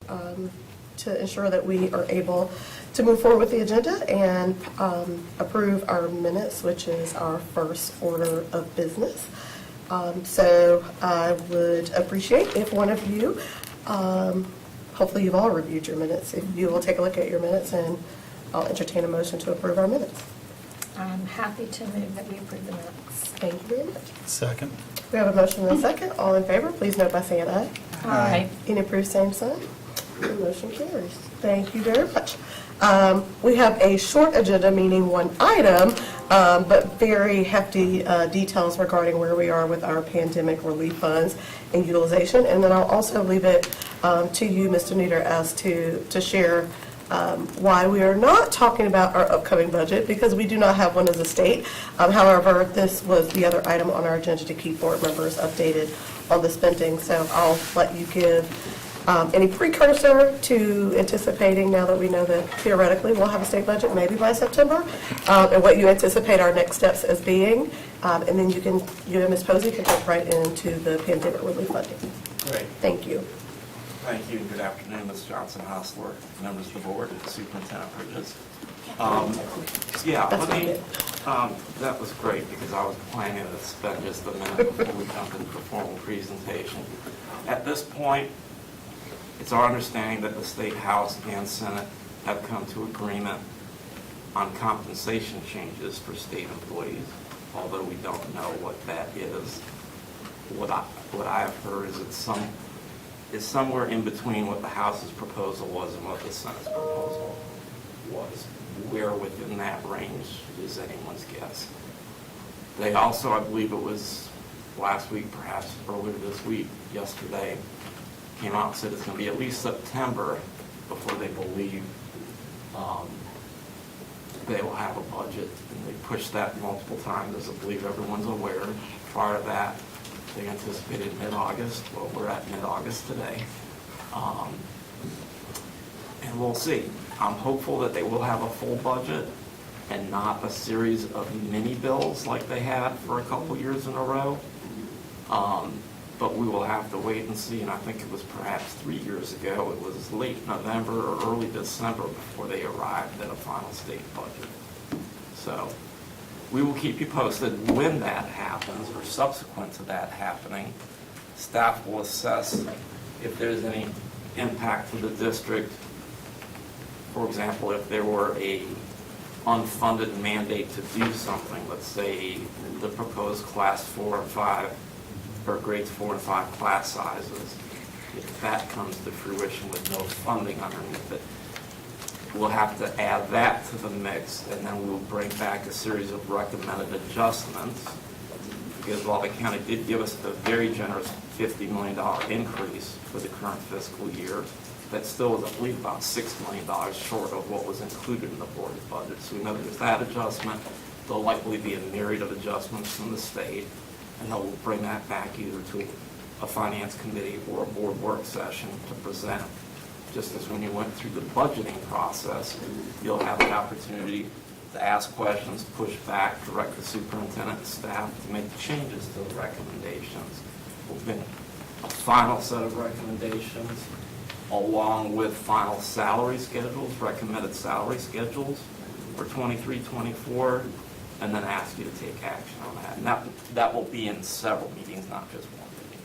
to ensure that we are able to move forward with the agenda and approve our minutes, which is our first order of business. So I would appreciate if one of you, hopefully you've all reviewed your minutes, if you will take a look at your minutes, and I'll entertain a motion to approve our minutes. I'm happy to move that we approve the minutes. Thank you very much. Second. We have a motion and a second. All in favor, please note by saying aye. Aye. Any approved, same sign. The motion carries. Thank you very much. We have a short agenda, meaning one item, but very hefty details regarding where we are with our pandemic relief funds and utilization. And then I'll also leave it to you, Mr. Nieder, as to share why we are not talking about our upcoming budget, because we do not have one as a state. However, this was the other item on our agenda to keep board members updated on the spending. So I'll let you give any precursor to anticipating, now that we know that theoretically we'll have a state budget maybe by September, and what you anticipate our next steps as being. And then you and Ms. Posey can jump right into the pandemic relief funding. Great. Thank you. Thank you. Good afternoon, Ms. Johnson Hostler, members of the board, and Superintendent Bridges. That was great, because I was planning to spend just a minute before we jump into the formal presentation. At this point, it's our understanding that the State House and Senate have come to agreement on compensation changes for state employees, although we don't know what that is. What I have heard is it's somewhere in between what the House's proposal was and what the Senate's proposal was. Where within that range is anyone's guess. They also, I believe it was last week, perhaps earlier this week, yesterday, came out and said it's going to be at least September before they believe they will have a budget. And they pushed that multiple times, as I believe everyone's aware. Prior to that, they anticipated mid-August. Well, we're at mid-August today. And we'll see. I'm hopeful that they will have a full budget and not a series of mini bills like they had for a couple years in a row. But we will have to wait and see, and I think it was perhaps 3 years ago, it was late November or early December before they arrived at a final state budget. So we will keep you posted when that happens, or subsequent to that happening. Staff will assess if there's any impact to the district. For example, if there were a unfunded mandate to do something, let's say the proposed class 4 and 5, or grades 4 and 5 class sizes, if that comes to fruition with no funding underneath it, we'll have to add that to the mix, and then we will bring back a series of recommended adjustments, because while the county did give us a very generous $50 million increase for the current fiscal year, that still is, I believe, about $6 million short of what was included in the board's budget. So we know there's that adjustment. There'll likely be a myriad of adjustments from the state, and then we'll bring that back either to a finance committee or a board work session to present. Just as when you went through the budgeting process, you'll have the opportunity to ask questions, push back, direct the superintendent and staff to make changes to the recommendations. We'll bring a final set of recommendations along with final salary schedules, recommended salary schedules for 23-24, and then ask you to take action on that. And that will be in several meetings, not just one meeting.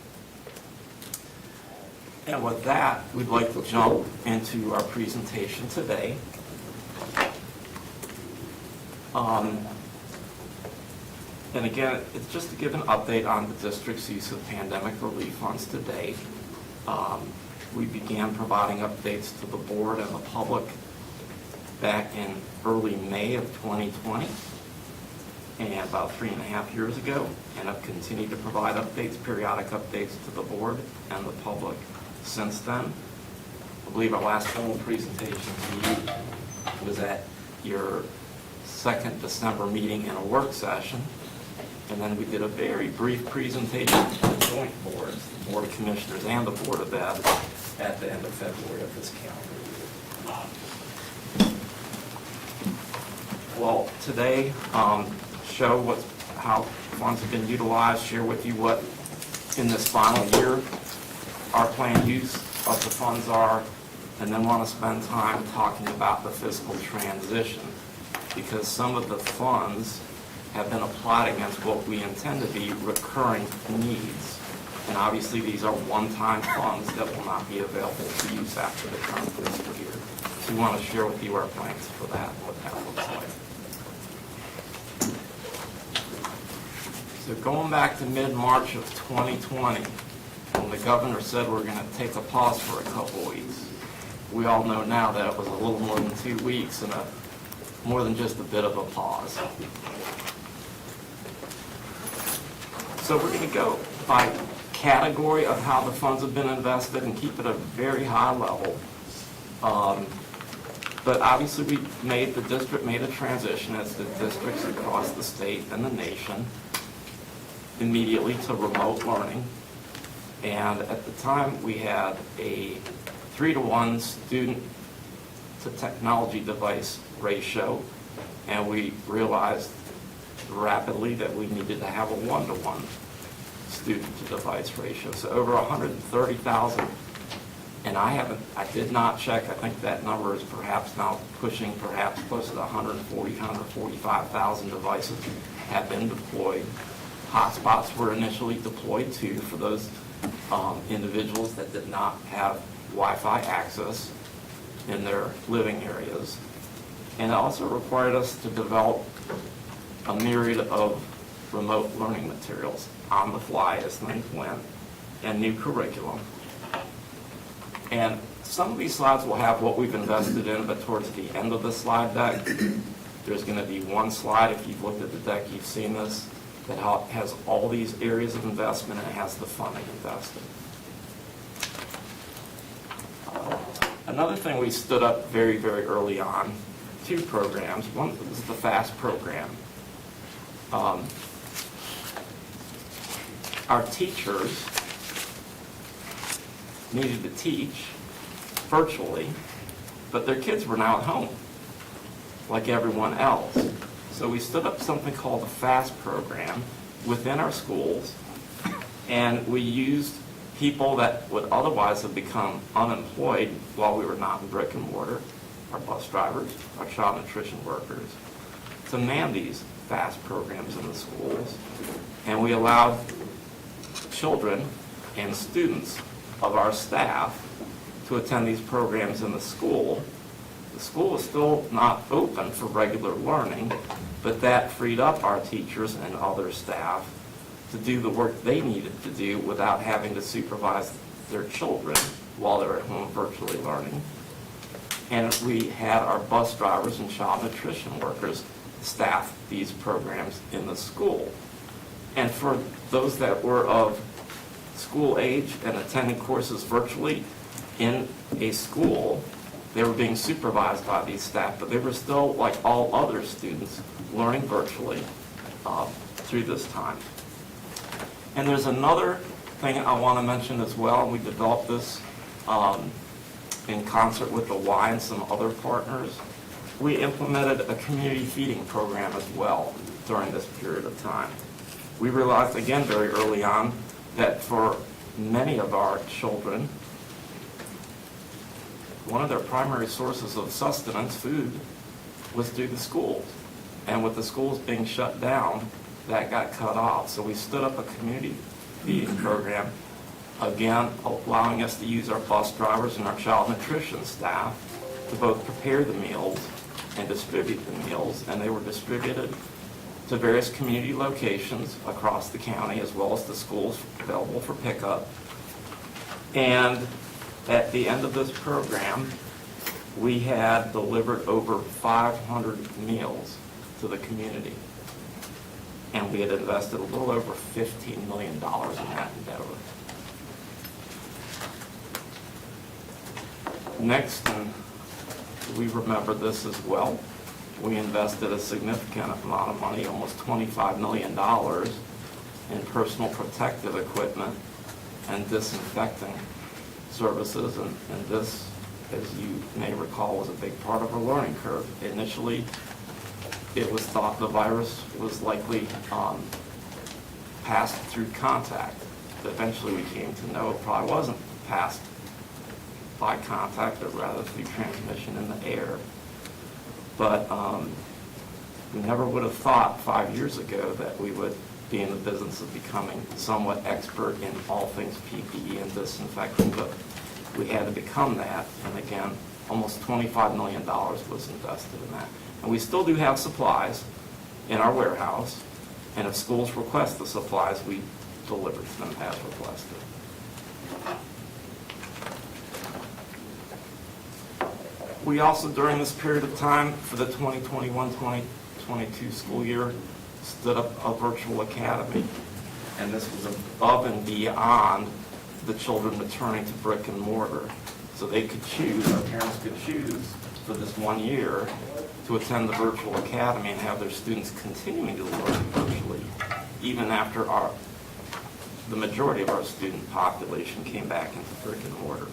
And with that, we'd like to jump into our presentation today. And again, it's just to give an update on the district's use of pandemic relief funds to date. We began providing updates to the board and the public back in early May of 2020, and about 3.5 years ago, and have continued to provide updates, periodic updates to the board and the public since then. I believe our last formal presentation to you was at your second December meeting in a work session, and then we did a very brief presentation to the joint boards, the Board of Commissioners and the Board of Ed, at the end of February of this calendar year. Well, today, show how funds have been utilized, share with you what, in this final year, our planned use of the funds are, and then want to spend time talking about the fiscal transition, because some of the funds have been applied against what we intend to be recurring needs. And obviously, these are one-time funds that will not be available to use after the current fiscal year. So we want to share with you our plans for that, what that looks like. So going back to mid-March of 2020, when the governor said we're going to take a pause for a couple weeks, we all know now that it was a little more than 2 weeks and more than just a bit of a pause. So we're going to go by category of how the funds have been invested and keep it at a very high level. But obviously, the district made a transition, as the districts across the state and the nation, immediately to remote learning. And at the time, we had a 3-to-1 student to technology device ratio, and we realized rapidly that we needed to have a 1-to-1 student to device ratio. So over 130,000, and I did not check, I think that number is perhaps now pushing perhaps close to 140, 145,000 devices have been deployed. Hotspots were initially deployed too for those individuals that did not have Wi-Fi access in their living areas. And it also required us to develop a myriad of remote learning materials on the fly as things went, and new curriculum. And some of these slides will have what we've invested in, but towards the end of the slide deck, there's going to be one slide, if you've looked at the deck, you've seen this, that has all these areas of investment and it has the funding invested. Another thing we stood up very, very early on, 2 programs. One was the FAST program. Our teachers needed to teach virtually, but their kids were now at home, like everyone else. So we stood up something called the FAST program within our schools, and we used people that would otherwise have become unemployed while we were not in brick and mortar, our bus drivers, our child nutrition workers, to man these FAST programs in the schools. And we allowed children and students of our staff to attend these programs in the school. The school was still not open for regular learning, but that freed up our teachers and other staff to do the work they needed to do without having to supervise their children while they're at home virtually learning. And we had our bus drivers and child nutrition workers staff these programs in the school. And for those that were of school age and attending courses virtually in a school, they were being supervised by these staff, but they were still, like all other students, learning virtually through this time. And there's another thing I want to mention as well. We developed this in concert with the Y and some other partners. We implemented a community feeding program as well during this period of time. We realized, again, very early on, that for many of our children, one of their primary sources of sustenance, food, was through the schools. And with the schools being shut down, that got cut off. So we stood up a community feeding program, again, allowing us to use our bus drivers and our child nutrition staff to both prepare the meals and distribute the meals. And they were distributed to various community locations across the county, as well as the schools available for pickup. And at the end of this program, we had delivered over 500 meals to the community. And we had invested a little over $15 million in that endeavor. Next, and we remember this as well, we invested a significant amount of money, almost $25 million, in personal protective equipment and disinfecting services. And this, as you may recall, was a big part of our learning curve. Initially, it was thought the virus was likely passed through contact. Eventually, we came to know it probably wasn't passed by contact, but rather through transmission in the air. But we never would have thought 5 years ago that we would be in the business of becoming somewhat expert in all things PPE and disinfecting, but we had to become that. And again, almost $25 million was invested in that. And we still do have supplies in our warehouse, and if schools request the supplies, we deliver to them as requested. We also, during this period of time, for the 2021-2022 school year, stood up a virtual academy. And this was above and beyond the children returning to brick and mortar. So they could choose, our parents could choose for this 1 year to attend the virtual academy and have their students continuing to learn virtually, even after the majority of our student population came back into brick and mortar.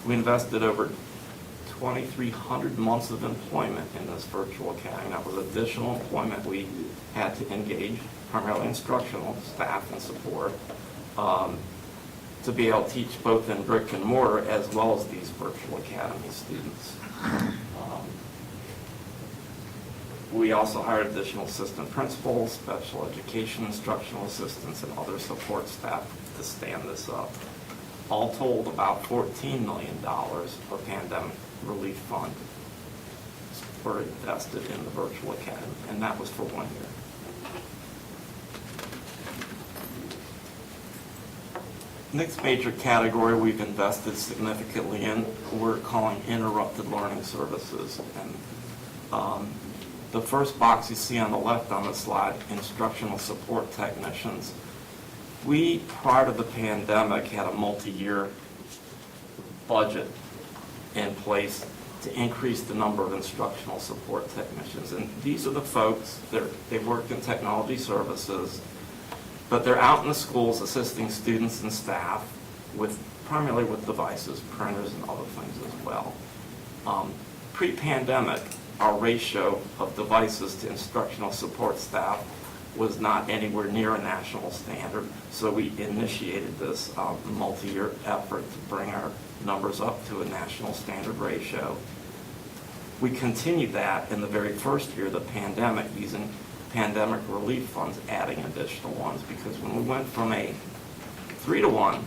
We invested over 2,300 months of employment in this virtual academy. That was additional employment we had to engage, primarily instructional staff and support, to be able to teach both in brick and mortar as well as these virtual academy students. We also hired additional assistant principals, special education instructional assistants, and other support staff to stand this up. All told, about $14 million of pandemic relief fund were invested in the virtual academy, and that was for 1 year. Next major category we've invested significantly in, we're calling interrupted learning services. And the first box you see on the left on the slide, instructional support technicians. We, prior to the pandemic, had a multi-year budget in place to increase the number of instructional support technicians. And these are the folks, they've worked in technology services, but they're out in the schools assisting students and staff primarily with devices, printers, and other things as well. Pre-pandemic, our ratio of devices to instructional support staff was not anywhere near a national standard, so we initiated this multi-year effort to bring our numbers up to a national standard ratio. We continued that in the very first year of the pandemic using pandemic relief funds, adding additional ones, because when we went from a 3-to-1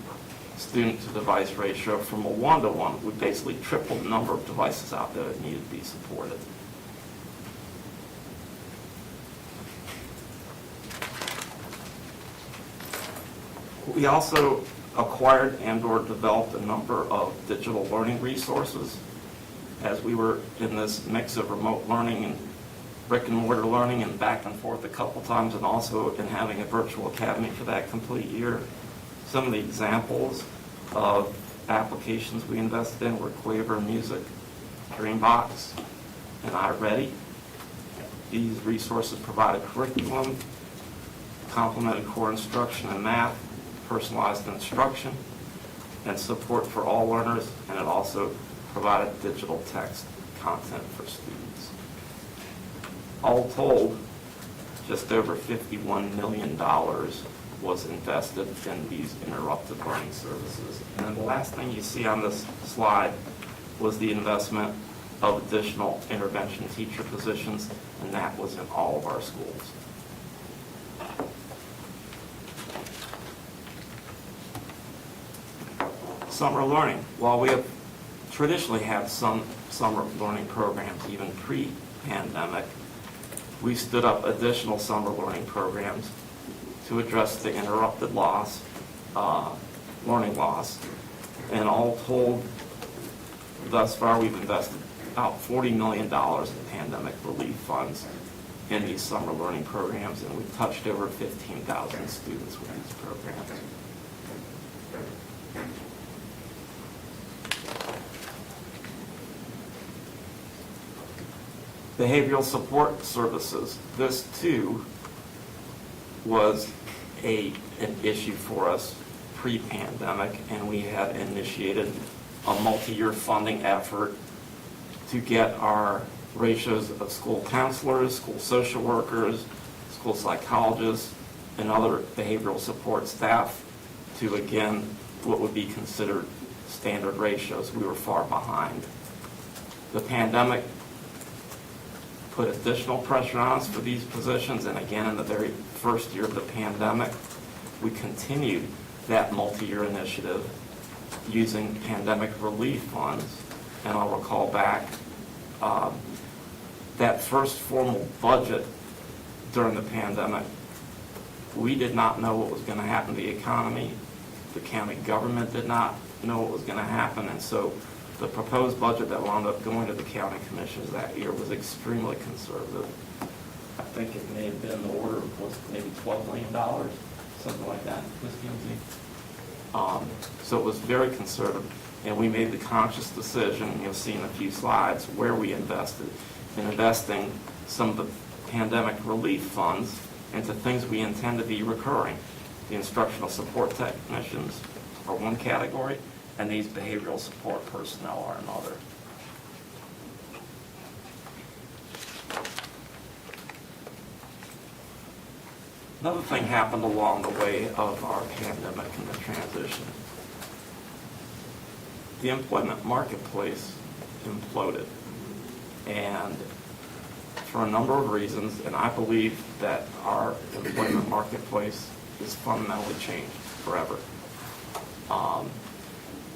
student to device ratio from a 1-to-1, we basically tripled the number of devices out there that needed to be supported. We also acquired and/or developed a number of digital learning resources as we were in this mix of remote learning and brick and mortar learning and back and forth a couple times, and also in having a virtual academy for that complete year. Some of the examples of applications we invested in were Quaver Music, Dreambox, and iReady. These resources provided curriculum, complemented core instruction in math, personalized instruction, and support for all learners, and it also provided digital text content for students. All told, just over $51 million was invested in these interrupted learning services. And then the last thing you see on this slide was the investment of additional intervention teacher positions, and that was in all of our schools. Summer learning. While we have traditionally had some summer learning programs, even pre-pandemic, we stood up additional summer learning programs to address the interrupted loss, learning loss. And all told, thus far, we've invested about $40 million in pandemic relief funds in these summer learning programs, and we've touched over 15,000 students with these programs. Behavioral support services. This, too, was an issue for us pre-pandemic, and we had initiated a multi-year funding effort to get our ratios of school counselors, school social workers, school psychologists, and other behavioral support staff to, again, what would be considered standard ratios, we were far behind. The pandemic put additional pressure on us for these positions, and again, in the very first year of the pandemic, we continued that multi-year initiative using pandemic relief funds. And I'll recall back, that first formal budget during the pandemic, we did not know what was going to happen to the economy. The county government did not know what was going to happen, and so the proposed budget that wound up going to the county commissions that year was extremely conservative. I think it may have been the order was maybe $12 million, something like that, Ms. Kimsey. So it was very conservative, and we made the conscious decision, you'll see in a few slides, where we invested, in investing some of the pandemic relief funds into things we intend to be recurring. The instructional support technicians are one category, and these behavioral support personnel are another. Another thing happened along the way of our pandemic and the transition. The employment marketplace imploded, and for a number of reasons, and I believe that our employment marketplace is fundamentally changed forever.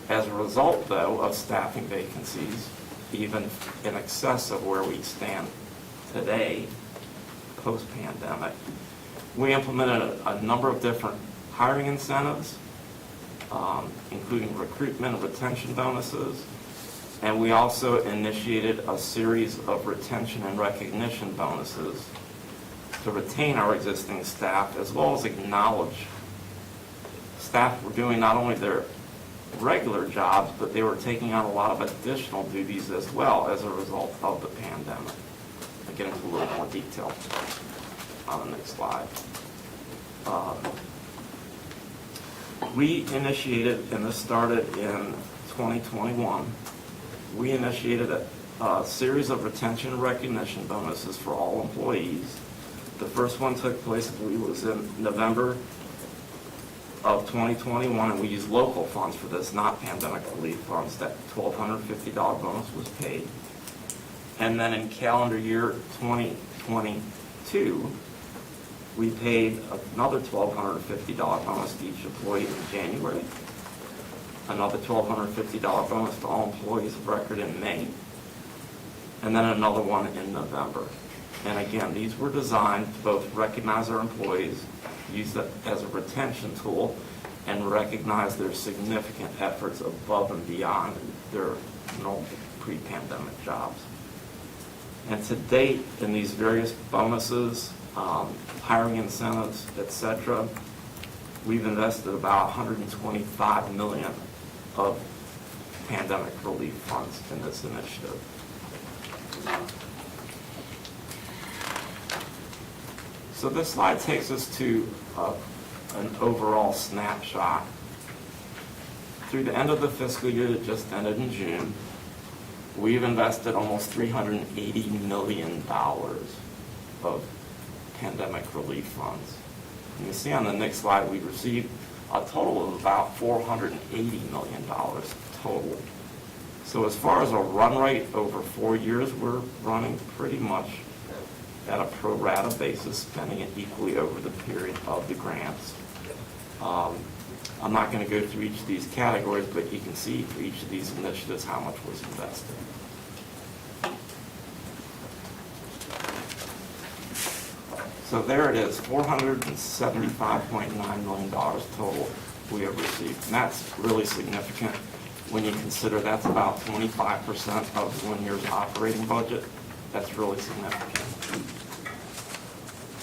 As a result, though, of staffing vacancies, even in excess of where we stand today, post-pandemic, we implemented a number of different hiring incentives, including recruitment and retention bonuses, and we also initiated a series of retention and recognition bonuses to retain our existing staff, as well as acknowledge staff were doing not only their regular jobs, but they were taking on a lot of additional duties as well as a result of the pandemic. I'll get into a little more detail on the next slide. We initiated, and this started in 2021, we initiated a series of retention and recognition bonuses for all employees. The first one took place, I believe, was in November of 2021, and we used local funds for this, not pandemic relief funds. That $1,250 bonus was paid. And then in calendar year 2022, we paid another $1,250 bonus to each employee in January, another $1,250 bonus to all employees of record in May, and then another one in November. And again, these were designed to both recognize our employees, use that as a retention tool, and recognize their significant efforts above and beyond their normal pre-pandemic jobs. And to date, in these various bonuses, hiring incentives, etc., we've invested about $125 million of pandemic relief funds in this initiative. So this slide takes us to an overall snapshot. Through the end of the fiscal year that just ended in June, we've invested almost $380 million of pandemic relief funds. And you see on the next slide, we received a total of about $480 million total. So as far as a run rate over 4 years, we're running pretty much at a pro rata basis, spending it equally over the period of the grants. I'm not going to go through each of these categories, but you can see for each of these initiatives how much was invested. So there it is, $475.9 million total we have received. And that's really significant when you consider that's about 25% of 1 year's operating budget. That's really significant.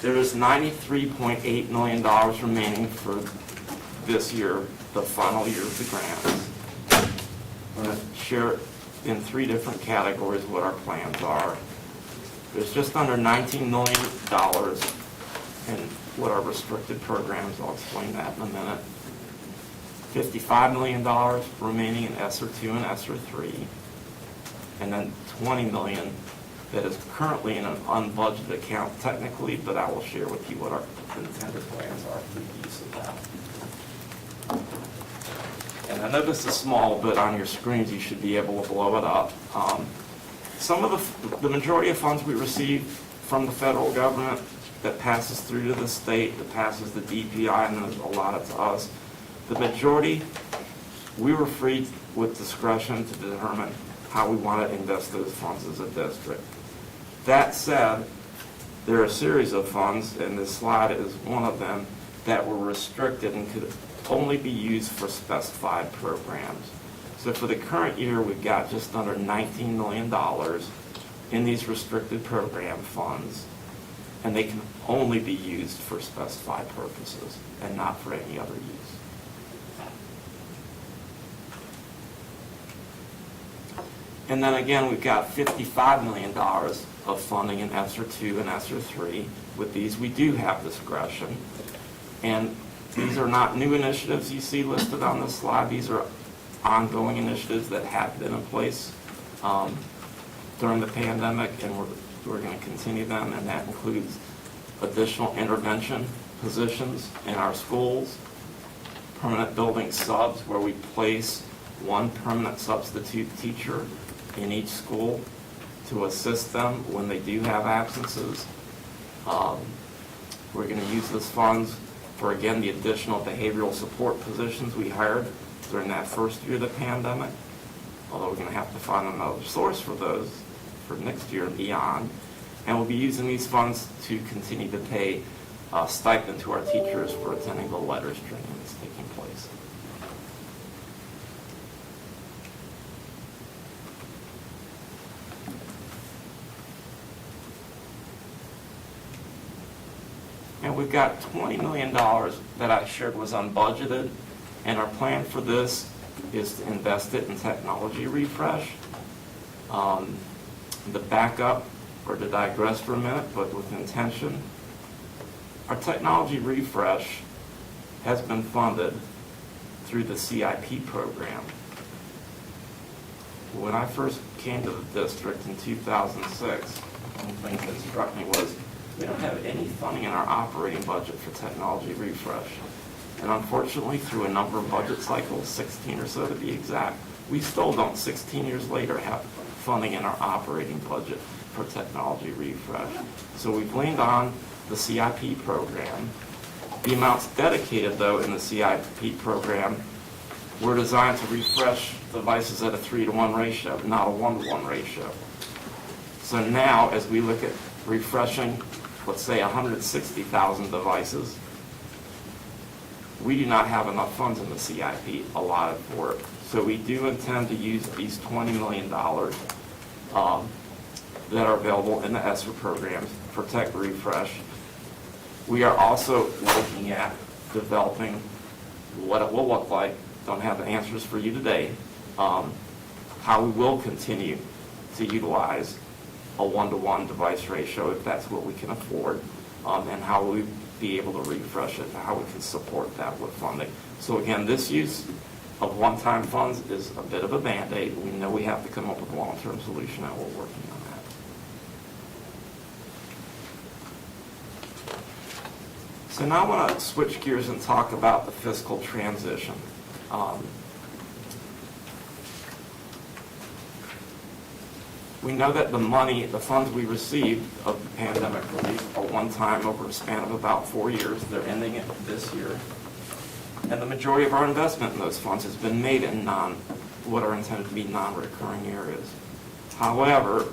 There is $93.8 million remaining for this year, the final year of the grants. I'm going to share in 3 different categories what our plans are. There's just under $19 million in what are restricted programs. I'll explain that in a minute. $55 million remaining in ESSER 2 and ESSER 3. And then $20 million that is currently in an unbudgeted account technically, but I will share with you what our intended plans are for the use of that. And And I know this is small, but on your screens, you should be able to blow it up. Some of the majority of funds we receive from the federal government that passes through to the state, that passes the DPI, and then is allotted to us, the majority, we were free with discretion to determine how we want to invest those funds as a district. That said, there are a series of funds, and this slide is one of them, that were restricted and could only be used for specified programs. So for the current year, we've got just under $19 million in these restricted program funds, and they can only be used for specified purposes and not for any other use. And then again, we've got $55 million of funding in ESSER 2 and ESSER 3. With these, we do have discretion. And these are not new initiatives you see listed on this slide. These are ongoing initiatives that have been in place during the pandemic, and we're going to continue them, and that includes additional intervention positions in our schools, permanent building subs where we place one permanent substitute teacher in each school to assist them when they do have absences. We're going to use those funds for, again, the additional behavioral support positions we hired during that first year of the pandemic, although we're going to have to find another source for those for next year and beyond. And we'll be using these funds to continue to pay a stipend to our teachers for attending the letters training that's taking place. And we've got $20 million that I shared was unbudgeted, and our plan for this is to invest it in technology refresh. The backup, or to digress for a minute, but with intention, our technology refresh has been funded through the CIP program. When I first came to the district in 2006, one thing that struck me was we don't have any funding in our operating budget for technology refresh. And unfortunately, through a number of budget cycles, 16 or so to be exact, we still don't, 16 years later, have funding in our operating budget for technology refresh. So we've leaned on the CIP program. The amounts dedicated, though, in the CIP program were designed to refresh devices at a 3-to-1 ratio, not a 1-to-1 ratio. So now, as we look at refreshing, let's say 160,000 devices, we do not have enough funds in the CIP allotted for it. So we do intend to use these $20 million that are available in the ESSER programs for tech refresh. We are also looking at developing what it will look like. Don't have the answers for you today. How we will continue to utilize a 1-to-1 device ratio if that's what we can afford, and how we be able to refresh it, and how we can support that with funding. So again, this use of one-time funds is a bit of a Band-Aid. We know we have to come up with a long-term solution, and we're working on that. So now I want to switch gears and talk about the fiscal transition. We know that the money, the funds we received of the pandemic relief are one time over a span of about 4 years. They're ending it this year. And the majority of our investment in those funds has been made in what are intended to be non-recurring areas. However,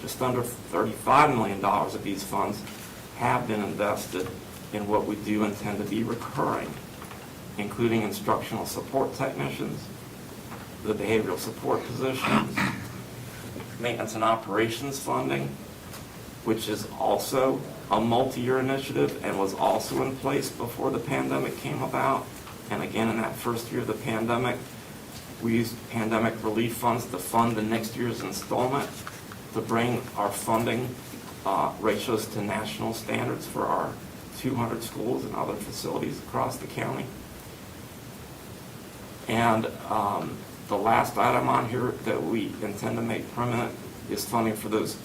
just under $35 million of these funds have been invested in what we do intend to be recurring, including instructional support technicians, the behavioral support positions, maintenance and operations funding, which is also a multi-year initiative and was also in place before the pandemic came about. And again, in that first year of the pandemic, we used pandemic relief funds to fund the next year's installment to bring our funding ratios to national standards for our 200 schools and other facilities across the county. And the last item on here that we intend to make permanent is funding for those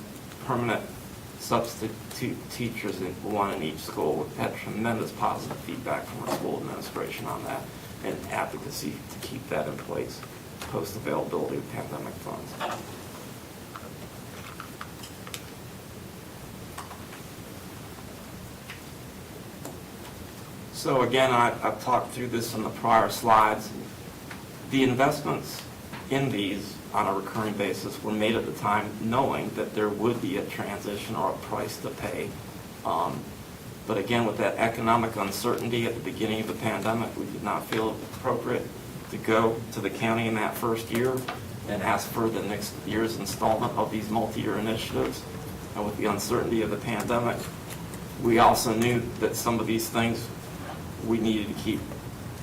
permanent substitute teachers, one in each school. We've had tremendous positive feedback from our school administration on that. and advocacy to keep that in place post-availability of pandemic funds. So again, I've talked through this in the prior slides. The investments in these on a recurring basis were made at the time knowing that there would be a transition or a price to pay. But again, with that economic uncertainty at the beginning of the pandemic, we did not feel it appropriate to go to the county in that first year and ask for the next year's installment of these multi-year initiatives. And with the uncertainty of the pandemic, we also knew that some of these things we needed to keep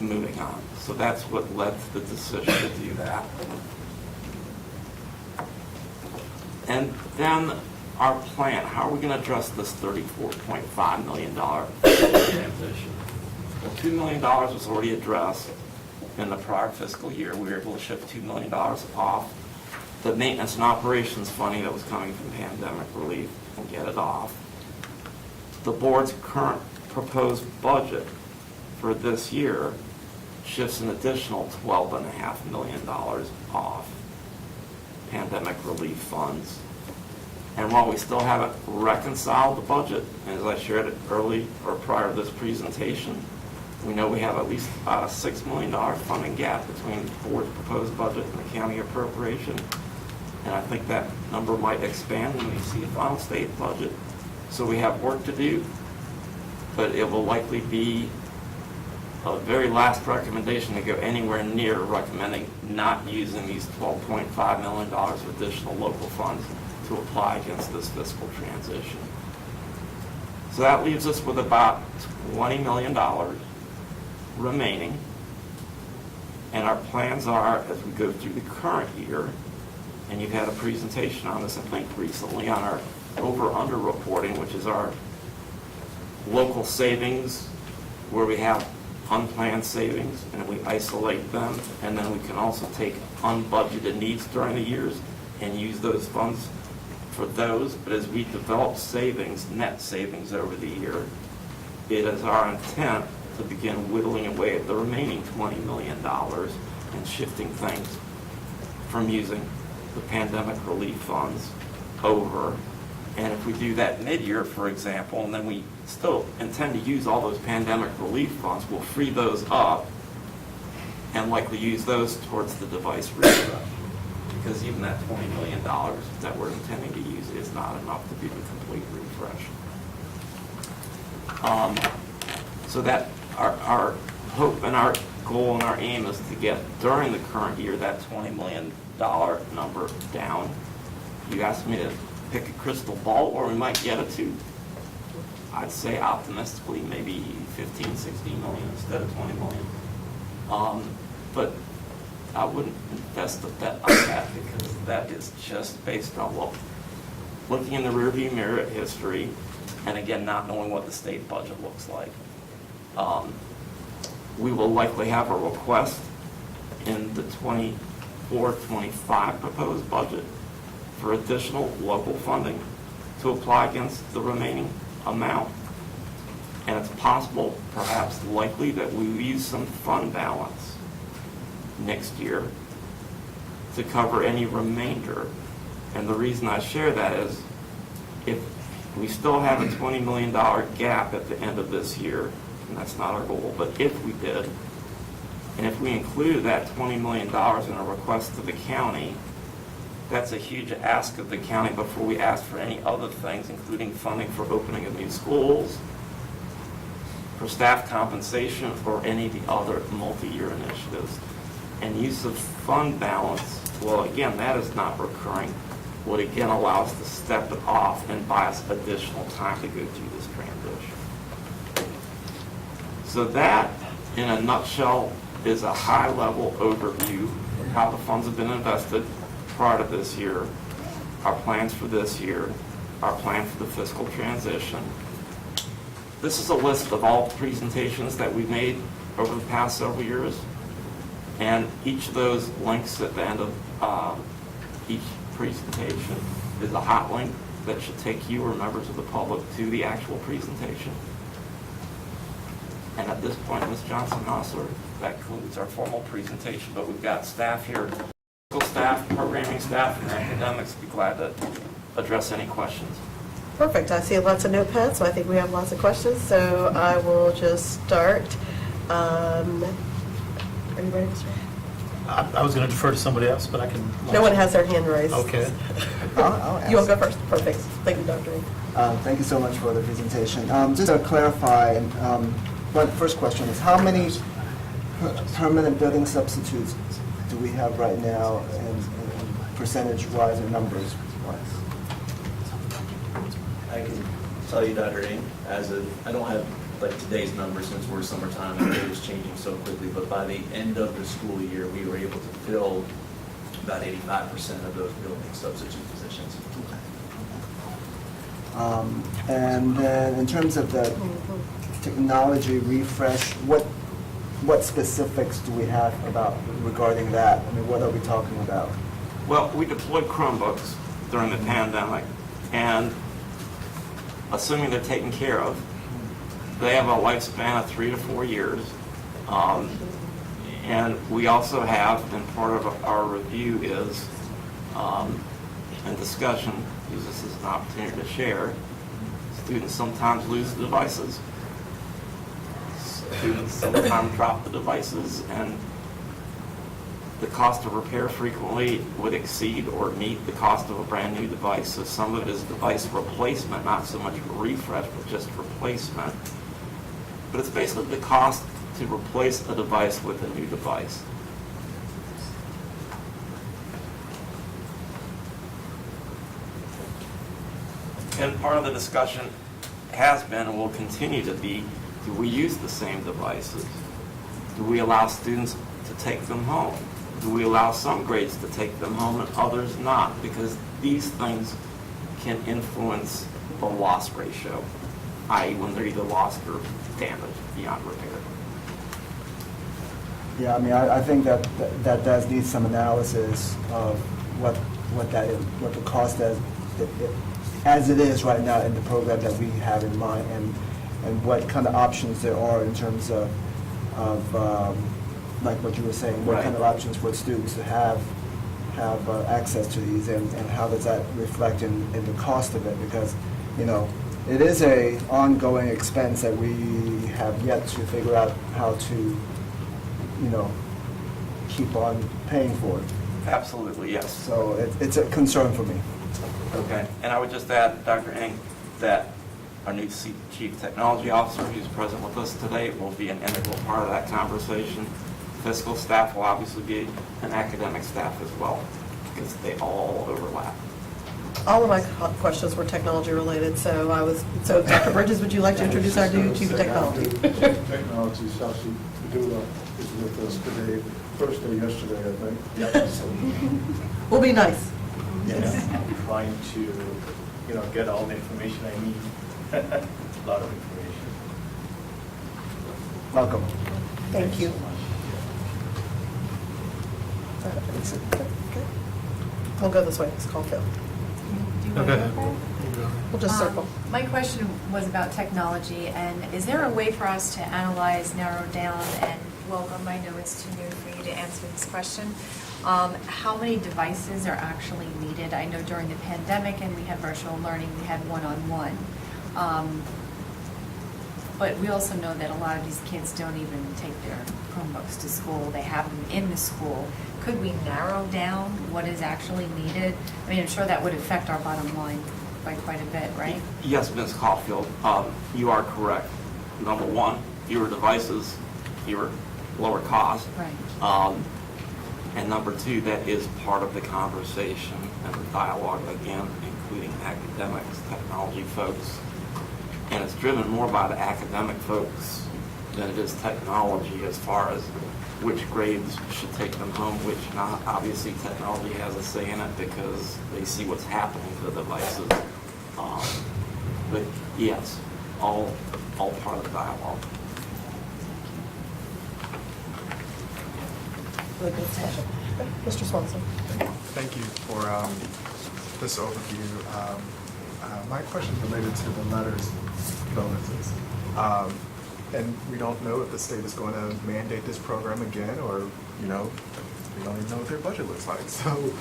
moving on. So that's what led to the decision to do that. And then our plan, how are we going to address this $34.5 million transition? Well, $2 million was already addressed in the prior fiscal year. We were able to shift $2 million off the maintenance and operations funding that was coming from pandemic relief and get it off. The board's current proposed budget for this year shifts an additional $12.5 million off pandemic relief funds. And while we still haven't reconciled the budget, as I shared it early or prior to this presentation, we know we have at least about a $6 million funding gap between the board's proposed budget and the county appropriation. And I think that number might expand when we see a final state budget. So we have work to do, but it will likely be a very last recommendation to go anywhere near recommending not using these $12.5 million of additional local funds to apply against this fiscal transition. So that leaves us with about $20 million remaining. And our plans are, as we go through the current year, and you've had a presentation on this, I think, recently on our over-under reporting, which is our local savings, where we have unplanned savings, and we isolate them, and then we can also take unbudgeted needs during the years and use those funds for those. But as we develop savings, net savings over the year, it is our intent to begin whittling away at the remaining $20 million and shifting things from using the pandemic relief funds over. And if we do that mid-year, for example, and then we still intend to use all those pandemic relief funds, we'll free those up and likely use those towards the device refresh. Because even that $20 million that we're intending to use is not enough to do the complete refresh. So that our hope and our goal and our aim is to get, during the current year, that $20 million number down. You asked me to pick a crystal ball where we might get it to. I'd say optimistically maybe 15, 16 million instead of 20 million. But I wouldn't invest a bet on that, because that is just based on looking in the rearview mirror at history, and again, not knowing what the state budget looks like. We will likely have a request in the 24-25 proposed budget for additional local funding to apply against the remaining amount. And it's possible, perhaps likely, that we will use some fund balance next year to cover any remainder. And the reason I share that is, if we still have a $20 million gap at the end of this year, and that's not our goal, but if we did, and if we included that $20 million in a request to the county, that's a huge ask of the county before we ask for any other things, including funding for opening of new schools, for staff compensation, or any of the other multi-year initiatives. And use of fund balance, well, again, that is not recurring, would again allow us to step it off and buy us additional time to go through this transition. So that, in a nutshell, is a high-level overview of how the funds have been invested prior to this year, our plans for this year, our plan for the fiscal transition. This is a list of all presentations that we've made over the past several years, and each of those links at the end of each presentation is a hot link that should take you or members of the public to the actual presentation. And at this point, Ms. Johnson-Hostler, that concludes our formal presentation, but we've got staff here, staff, programming staff, and academics. Be glad to address any questions. Perfect. I see lots of notepads, so I think we have lots of questions. So I will just start. Are you ready, Mr. I was going to defer to somebody else, but I can. No one has their hand raised. Okay. You want to go first? Perfect. Thank you, Dr. Ng. Thank you so much for the presentation. Just to clarify, one first question is how many permanent building substitutes do we have right now, and percentage-wise or numbers-wise? I can tell you, Dr. Ng, I don't have like today's numbers since we're summertime and it was changing so quickly, but by the end of the school year, we were able to fill about 85% of those building substitute positions. And then in terms of the technology refresh, what specifics do we have regarding that? I mean, what are we talking about? Well, we deployed Chromebooks during the pandemic, and assuming they're taken care of, they have a lifespan of 3 to 4 years. And we also have, and part of our review is, and discussion, use this as an opportunity to share, students sometimes lose the devices. Students sometimes drop the devices, and the cost of repair frequently would exceed or meet the cost of a brand new device. So some of it is device replacement, not so much refresh, but just replacement. But it's basically the cost to replace a device with a new device. And part of the discussion has been and will continue to be, do we use the same devices? Do we allow students to take them home? Do we allow some grades to take them home and others not? Because these things can influence the loss ratio, i.e. when they're either lost or damaged beyond repair. Yeah, I mean, I think that does need some analysis of what the cost is, as it is right now in the program that we have in mind, and what kind of options there are in terms of like what you were saying, what kind of options for students to have access to these, and how does that reflect in the cost of it? Because, you know, it is a ongoing expense that we have yet to figure out how to, you know, keep on paying for it. Absolutely, yes. So it's a concern for me. Okay, and I would just add, Dr. Ng, that our new Chief Technology Officer, who's present with us today, will be an integral part of that conversation. Fiscal staff will obviously be an academic staff as well, because they all overlap. All of my questions were technology related, so Dr. Bridges, would you like to introduce our new Chief of Technology? Technology, Shashi Padula is with us today, first day yesterday, I think. Yep. We'll be nice. Yes, I'm trying to, get all the information I need, a lot of information. Welcome. Thank you. So much. We'll go this way, it's called Phil. Do you want Okay. to go there? We'll just circle. My question was about technology, and is there a way for us to analyze, narrow down, and welcome, I know it's too new for you to answer this question, how many devices are actually needed? I know during the pandemic and we had virtual learning, we had one-on-one. But we also know that a lot of these kids don't even take their Chromebooks to school. They have them in the school. Could we narrow down what is actually needed? I mean, I'm sure that would affect our bottom line by quite a bit, right? Yes, Ms. Caulfield, you are correct. Number one, fewer devices, fewer, lower cost. Right. And number two, that is part of the conversation and the dialogue, again, including academics, technology folks. And it's driven more by the academic folks than it is technology as far as which grades should take them home, which not. Obviously, technology has a say in it because they see what's happening to the devices. But yes, all part of the dialogue. Really good discussion. Mr. Swanson. Thank you for this overview. My question is related to the letters bonuses. And we don't know if the state is going to mandate this program again, or, we don't even know what their budget looks like. So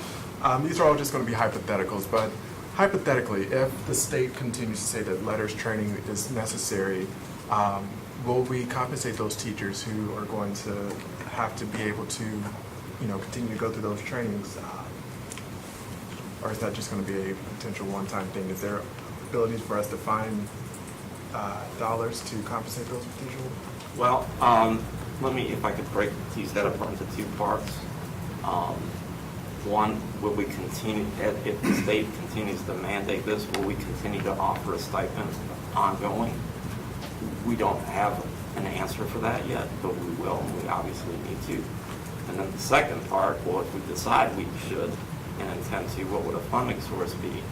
these are all just going to be hypotheticals, but hypothetically, if the state continues to say that letters training is necessary, will we compensate those teachers who are going to have to be able to, continue to go through those trainings? Or is that just going to be a potential one-time thing? Is there abilities for us to find dollars to compensate those potential? Well, let me, if I could tease that up into two parts. One, will we continue, if the state continues to mandate this, will we continue to offer a stipend ongoing? We don't have an answer for that yet, but we will, and we obviously need to. And then the second part, well, if we decide we should and intend to, what would a funding source be?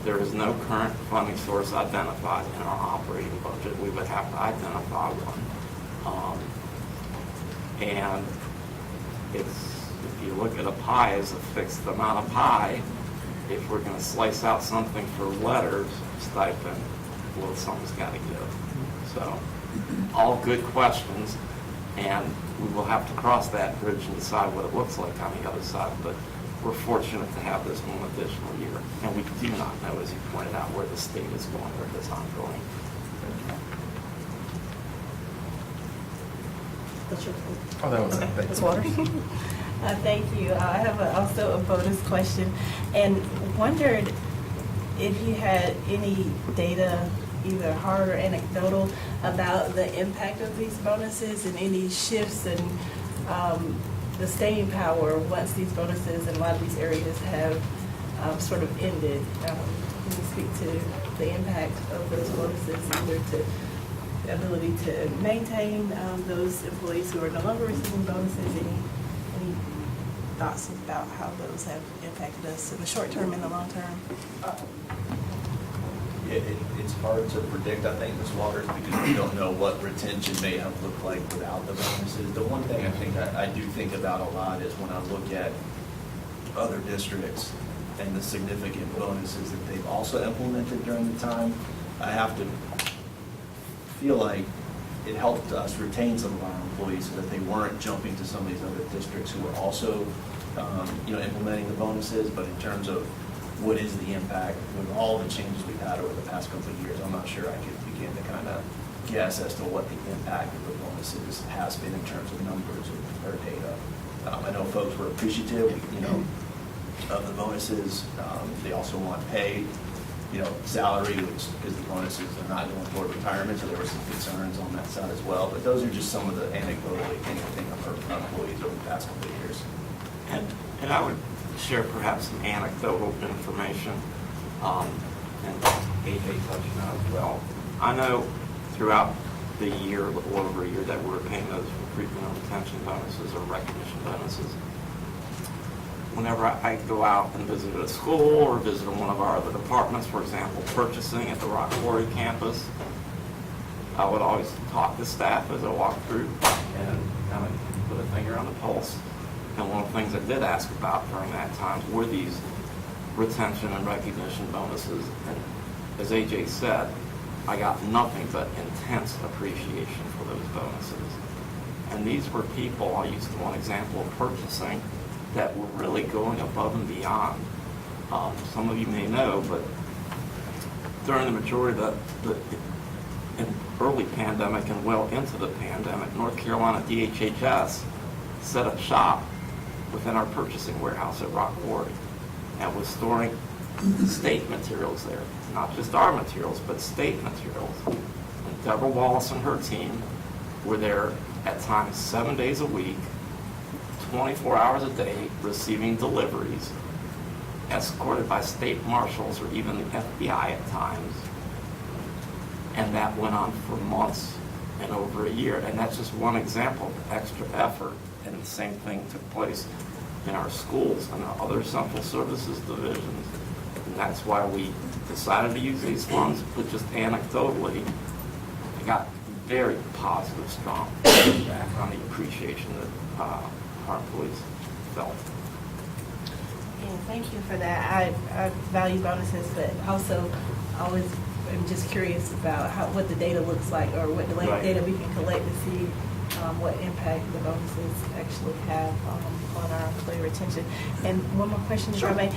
There is no current funding source identified in our operating budget. We would have to identify one. And if you look at a pie as a fixed amount of pie, if we're going to slice out something for letters, stipend, well, something's got to give. So, all good questions, and we will have to cross that bridge and decide what it looks like on the other side. But we're fortunate to have this one additional year, and we do not know, as you pointed out, where the state is going or this ongoing. That's your Oh, that was it. Thank Ms. you. Waters? Thank you. I have also a bonus question, and wondered if you had any data, either hard or anecdotal, about the impact of these bonuses and any shifts in the staying power once these bonuses in a lot of these areas have sort of ended. Can you speak to the impact of those bonuses, either to the ability to maintain those employees who are no longer receiving bonuses? Any thoughts about how those have impacted us in the short term and the long term? It's hard to predict, I think, Ms. Waters, because we don't know what retention may have looked like without the bonuses. The one thing I think I do think about a lot is when I look at other districts and the significant bonuses that they've also implemented during the time, I have to feel like it helped us retain some of our employees so that they weren't jumping to some of these other districts who were also, implementing the bonuses. But in terms of what is the impact with all the changes we've had over the past couple of years, I'm not sure I could begin to kind of guess as to what the impact of the bonuses has been in terms of numbers or data. I know folks were appreciative, of the bonuses. They also want pay, salary, which because the bonuses are not going toward retirement, so there were some concerns on that side as well. But those are just some of the anecdotally anything I've heard from employees over the past couple of years. And I would share perhaps some anecdotal information, and AJ touched on it as well. I know throughout the year, a little over a year, that we're paying those recruitment and retention bonuses or recognition bonuses. Whenever I go out and visit a school or visit one of our other departments, for example, purchasing at the Rock Quarry campus, I would always talk to staff as I walk through and kind of put a finger on the pulse. And one of the things I did ask about during that time were these retention and recognition bonuses. And as AJ said, I got nothing but intense appreciation for those bonuses. And these were people, I'll use one example of purchasing, that were really going above and beyond. Some of you may know, but during the majority of the early pandemic and well into the pandemic, North Carolina DHHS set up shop within our purchasing warehouse at Rock Quarry and was storing state materials there, not just our materials, but state materials. And Deborah Wallace and her team were there at times 7 days a week, 24 hours a day, receiving deliveries, escorted by state marshals or even the FBI at times. And that went on for months and over a year. And that's just one example of extra effort. And the same thing took place in our schools and our other central services divisions. And that's why we decided to use these funds, but just anecdotally, I got very positive, strong feedback on the appreciation that our employees felt. Yeah, thank you for that. I value bonuses, but also always am just curious about what the data looks like, or what the Right. data we can collect to see what impact the bonuses actually have on our employee retention. And one more question, if I may.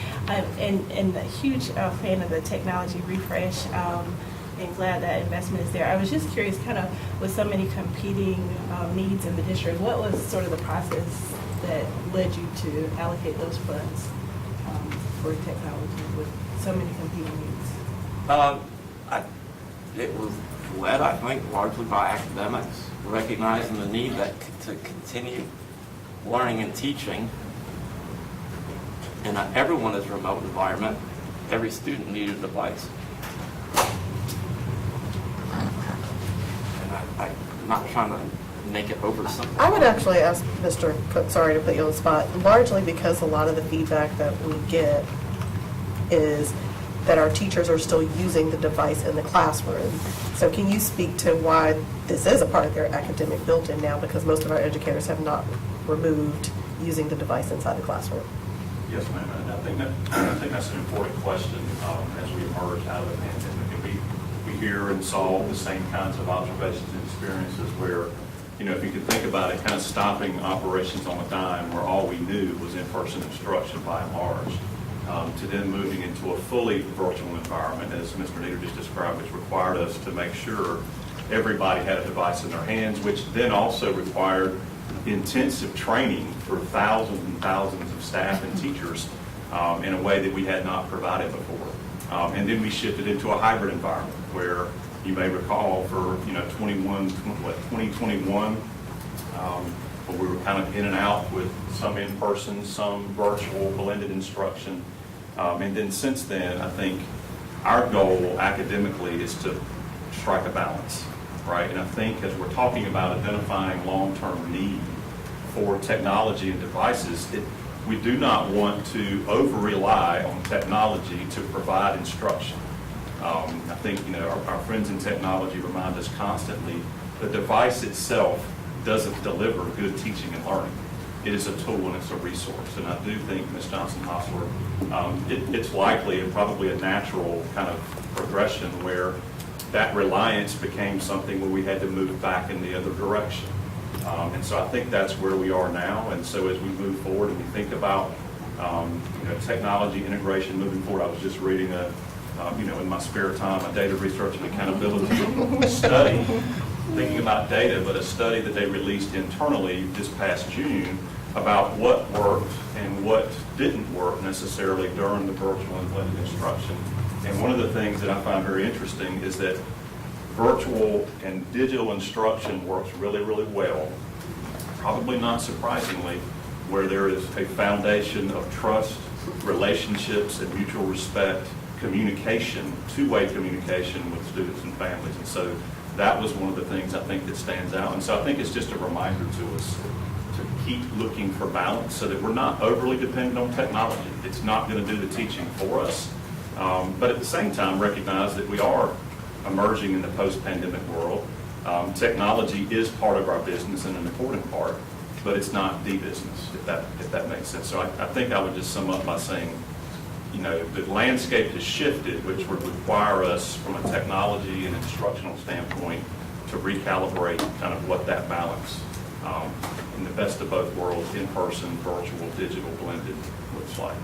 And a huge fan of the technology refresh, and glad that investment is there. I was just curious, kind of with so many competing needs in the district, what was sort of the process that led you to allocate those funds for technology with so many competing needs? It was led, I think, largely by academics, recognizing the need to continue learning and teaching. And everyone is a remote environment. Every student needed a device. And I'm not trying to make it oversimple. I would actually ask Mr. Cook, sorry to put you on the spot, largely because a lot of the feedback that we get is that our teachers are still using the device in the classroom. So can you speak to why this is a part of their academic built-in now, because most of our educators have not removed using the device inside the classroom? Yes, ma'am. And I think that's an important question as we emerge out of the pandemic. And we hear and saw the same kinds of observations and experiences where, you know, if you could think about it, kind of stopping operations on a dime where all we knew was in-person instruction by and large, to then moving into a fully virtual environment, as Mr. Nieder just described, which required us to make sure everybody had a device in their hands, which then also required intensive training for thousands and thousands of staff and teachers in a way that we had not provided before. And then we shifted into a hybrid environment where you may recall for 2021, where we were kind of in and out with some in-person, some virtual, blended instruction. And then since then, I think our goal academically is to strike a balance, right? And I think as we're talking about identifying long-term need for technology and devices, we do not want to over-rely on technology to provide instruction. I think, our friends in technology remind us constantly the device itself doesn't deliver good teaching and learning. It is a tool and it's a resource. And I do think, Ms. Johnson-Hostler, it's likely and probably a natural kind of progression where that reliance became something where we had to move back in the other direction. And so I think that's where we are now. And so as we move forward and we think about technology integration moving forward, I was just reading in my spare time, a data research and accountability study, thinking about data, but a study that they released internally this past June about what worked and what didn't work necessarily during the virtual and blended instruction. And one of the things that I find very interesting is that virtual and digital instruction works really, really well, probably not surprisingly, where there is a foundation of trust, relationships, and mutual respect, communication, two-way communication with students and families. And so that was one of the things I think that stands out. And so I think it's just a reminder to us to keep looking for balance so that we're not overly dependent on technology. It's not going to do the teaching for us. But at the same time, recognize that we are emerging in the post-pandemic world. Technology is part of our business and an important part, but it's not the business, if that makes sense. So I think I would just sum up by saying, the landscape has shifted, which would require us from a technology and instructional standpoint to recalibrate kind of what that balance in the best of both worlds, in-person, virtual, digital, blended, looks like.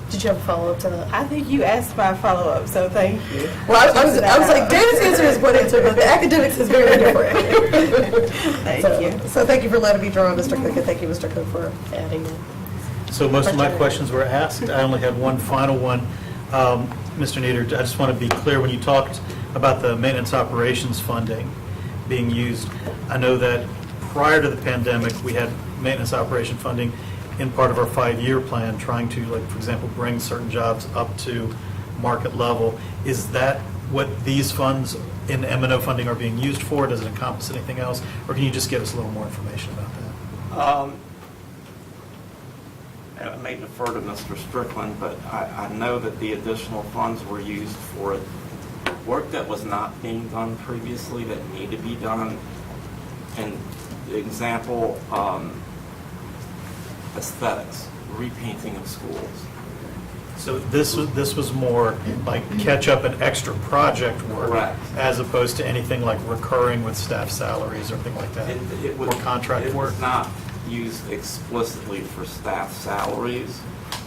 Did you have a follow-up to that? I think you asked my follow-up, so thank you. Well, I was like, David's answer is one answer, but the academics is very different. Thank you. So thank you for letting me draw, Mr. Cook, and thank you, Mr. Cook, for adding in. So most of my questions were asked. I only have one final one. Mr. Nieder, I just want to be clear, when you talked about the maintenance operations funding being used, I know that prior to the pandemic, we had maintenance operation funding in part of our 5-year plan, trying to, like, for example, bring certain jobs up to market level. Is that what these funds in M&O funding are being used for? Does it encompass anything else? Or can you just give us a little more information about that? I may defer to Mr. Strickland, but I know that the additional funds were used for work that was not being done previously that needed to be done. And the example, aesthetics. repainting of schools. So this was more like catch-up and extra project work? Correct. As opposed to anything like recurring with staff salaries or anything like that? It Or contract it work? was not used explicitly for staff salaries,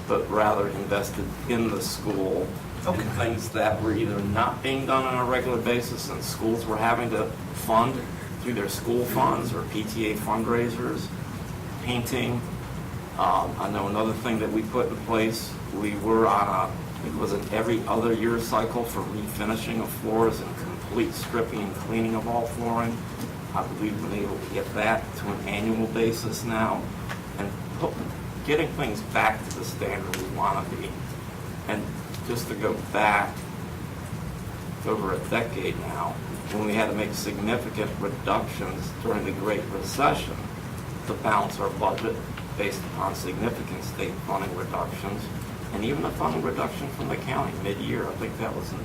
but rather invested in the school in Okay. things that were either not being done on a regular basis and schools were having to fund through their school funds or PTA fundraisers, painting. I know another thing that we put in place, we were on it was an every other year cycle for refinishing of floors and complete stripping and cleaning of all flooring. I believe we've been able to get that to an annual basis now and getting things back to the standard we want to be. And just to go back over a decade now, when we had to make significant reductions during the Great Recession to balance our budget based upon significant state funding reductions, and even a funding reduction from the county mid-year. I think that was in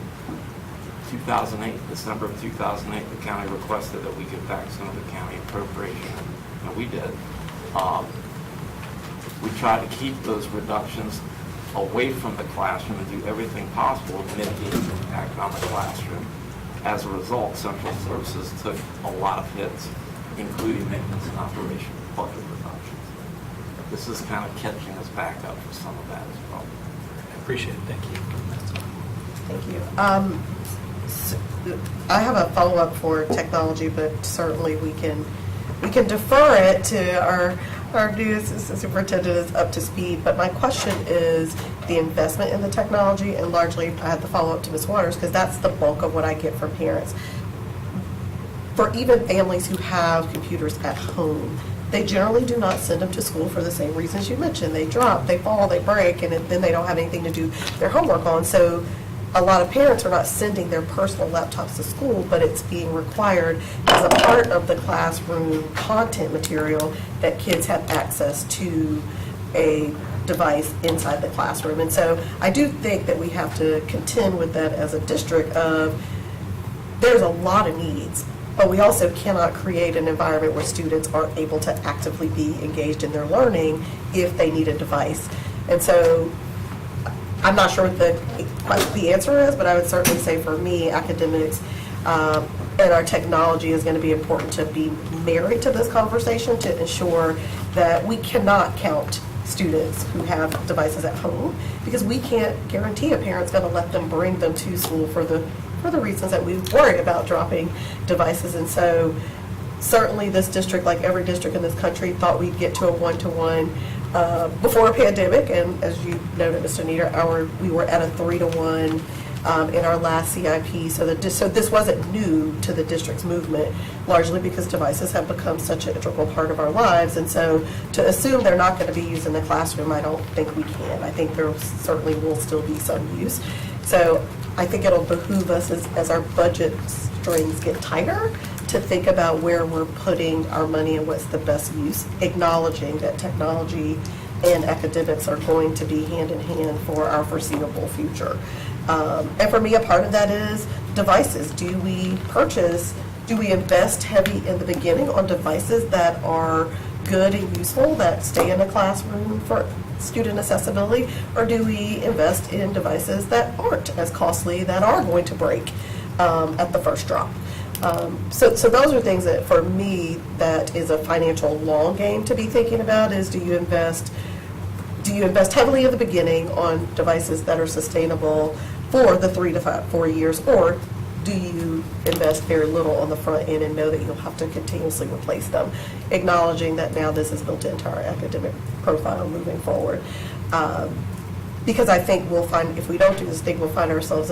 2008, December of 2008, the county requested that we get back some of the county appropriation, and we did. We tried to keep those reductions away from the classroom and do everything possible to mitigate the impact on the classroom. As a result, central services took a lot of hits, including maintenance and operation budget reductions. This is kind of catching us back up for some of that as well. I appreciate it, thank you. Thank you. I have a follow-up for technology, but certainly we can defer it to our new assistant superintendent is up to speed. But my question is the investment in the technology, and largely I had the follow-up to Ms. Waters because that's the bulk of what I get from parents. For even families who have computers at home, they generally do not send them to school for the same reasons you mentioned. They drop, they fall, they break, and then they don't have anything to do their homework on. So a lot of parents are not sending their personal laptops to school, but it's being required as a part of the classroom content material that kids have access to a device inside the classroom. And so I do think that we have to contend with that as a district of there's a lot of needs, but we also cannot create an environment where students aren't able to actively be engaged in their learning if they need a device. And so I'm not sure what the answer is, but I would certainly say for me, academics and our technology is going to be important to be married to this conversation to ensure that we cannot count students who have devices at home because we can't guarantee a parent's going to let them bring them to school for the reasons that we worry about dropping devices. And so certainly this district, like every district in this country, thought we'd get to a one-to-one before a pandemic, and as you noted, Mr. Nieder, we were at a 3-to-1 in our last CIP, so this wasn't new to the district's movement, largely because devices have become such an integral part of our lives, and so to assume they're not going to be used in the classroom, I don't think we can. I think there certainly will still be some use. So I think it'll behoove us as our budget strings get tighter to think about where we're putting our money and what's the best use, acknowledging that technology and academics are going to be hand in hand for our foreseeable future. And for me, a part of that is devices. Do we invest heavy in the beginning on devices that are good and useful, that stay in a classroom for student accessibility, or do we invest in devices that aren't as costly, that are going to break at the first drop? So those are things that, for me, that is a financial long game to be thinking about is do you invest heavily at the beginning on devices that are sustainable for the 3 to 4 years, or do you invest very little on the front end and know that you'll have to continuously replace them, acknowledging that now this is built into our academic profile moving forward. Because I think we'll find, if we don't do this thing, we'll find ourselves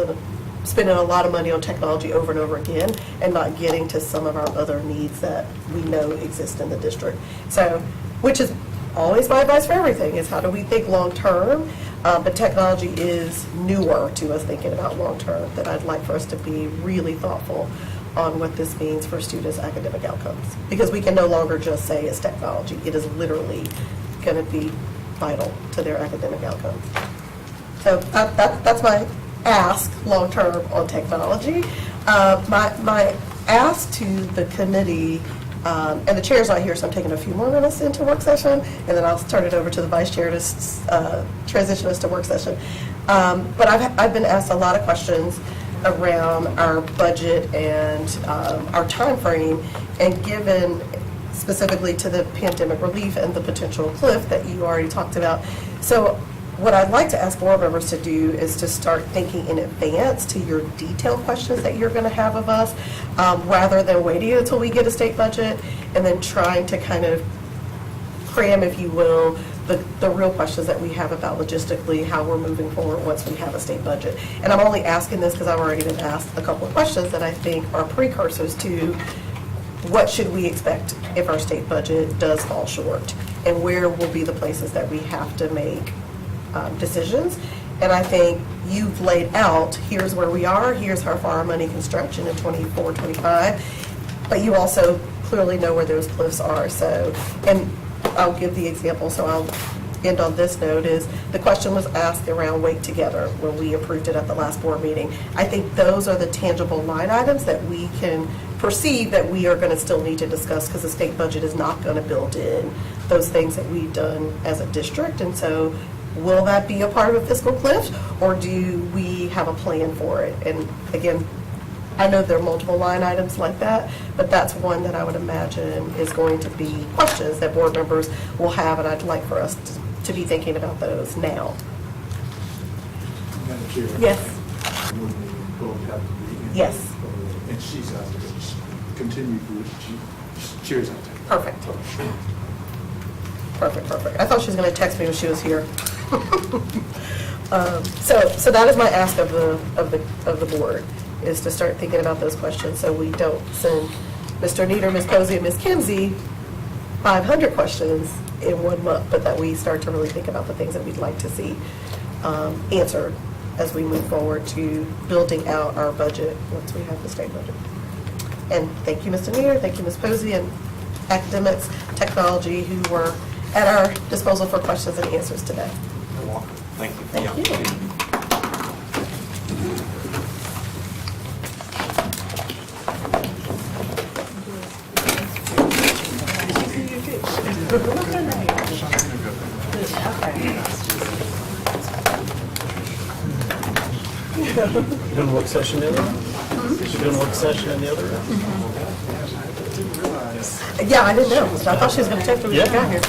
spending a lot of money on technology over and over again and not getting to some of our other needs that we know exist in the district. So, which is always my advice for everything, is how do we think long-term? But technology is newer to us thinking about long-term, that I'd like for us to be really thoughtful on what this means for students' academic outcomes. Because we can no longer just say it's technology. It is literally going to be vital to their academic outcomes. So that's my ask long-term on technology. My ask to the committee And the chair's not here, so I'm taking a few more minutes into work session, and then I'll turn it over to the vice chair to transition us to work session. But I've been asked a lot of questions around our budget and our timeframe, and given specifically to the pandemic relief and the potential cliff that you already talked about. So what I'd like to ask board members to do is to start thinking in advance to your detailed questions that you're going to have of us, rather than waiting until we get a state budget and then trying to kind of cram, if you will, the real questions that we have about logistically how we're moving forward once we have a state budget. And I'm only asking this because I've already been asked a couple of questions that I think are precursors to what should we expect if our state budget does fall short, and where will be the places that we have to make decisions. And I think you've laid out, here's where we are, here's how far our money can stretch into 24, 25, but you also clearly know where those cliffs are. So, and I'll give the example, so I'll end on this note, is the question was asked around Wake Together when we approved it at the last board meeting. I think those are the tangible line items that we can perceive that we are going to still need to discuss, because the state budget is not going to build in those things that we've done as a district. And so will that be a part of a fiscal cliff, or do we have a plan for it? And again, I know there are multiple line items like that, but that's one that I would imagine is going to be questions that board members will have, and I'd like for us to be thinking about those now. Madam Chair? Yes. Board meeting will have to be in. Yes. And she's out to continue to, chairs out there. Perfect. Perfect. I thought she was going to text me when she was here. So that is my ask of the board, is to start thinking about those questions, so we don't send Mr. Nieder, Ms. Posey, and Ms. Kimsey 500 questions in 1 month, but that we start to really think about the things that we'd like to see answered as we move forward to building out our budget once we have the state budget. And thank you, Mr. Nieder, thank you, Ms. Posey, and academics, technology, who were at our disposal for questions and answers today. You're welcome. Thank you. Thank you. Doing work session in the other room? You're doing work session in the other room? Yeah, I didn't know. I thought she was going to text me when she got here.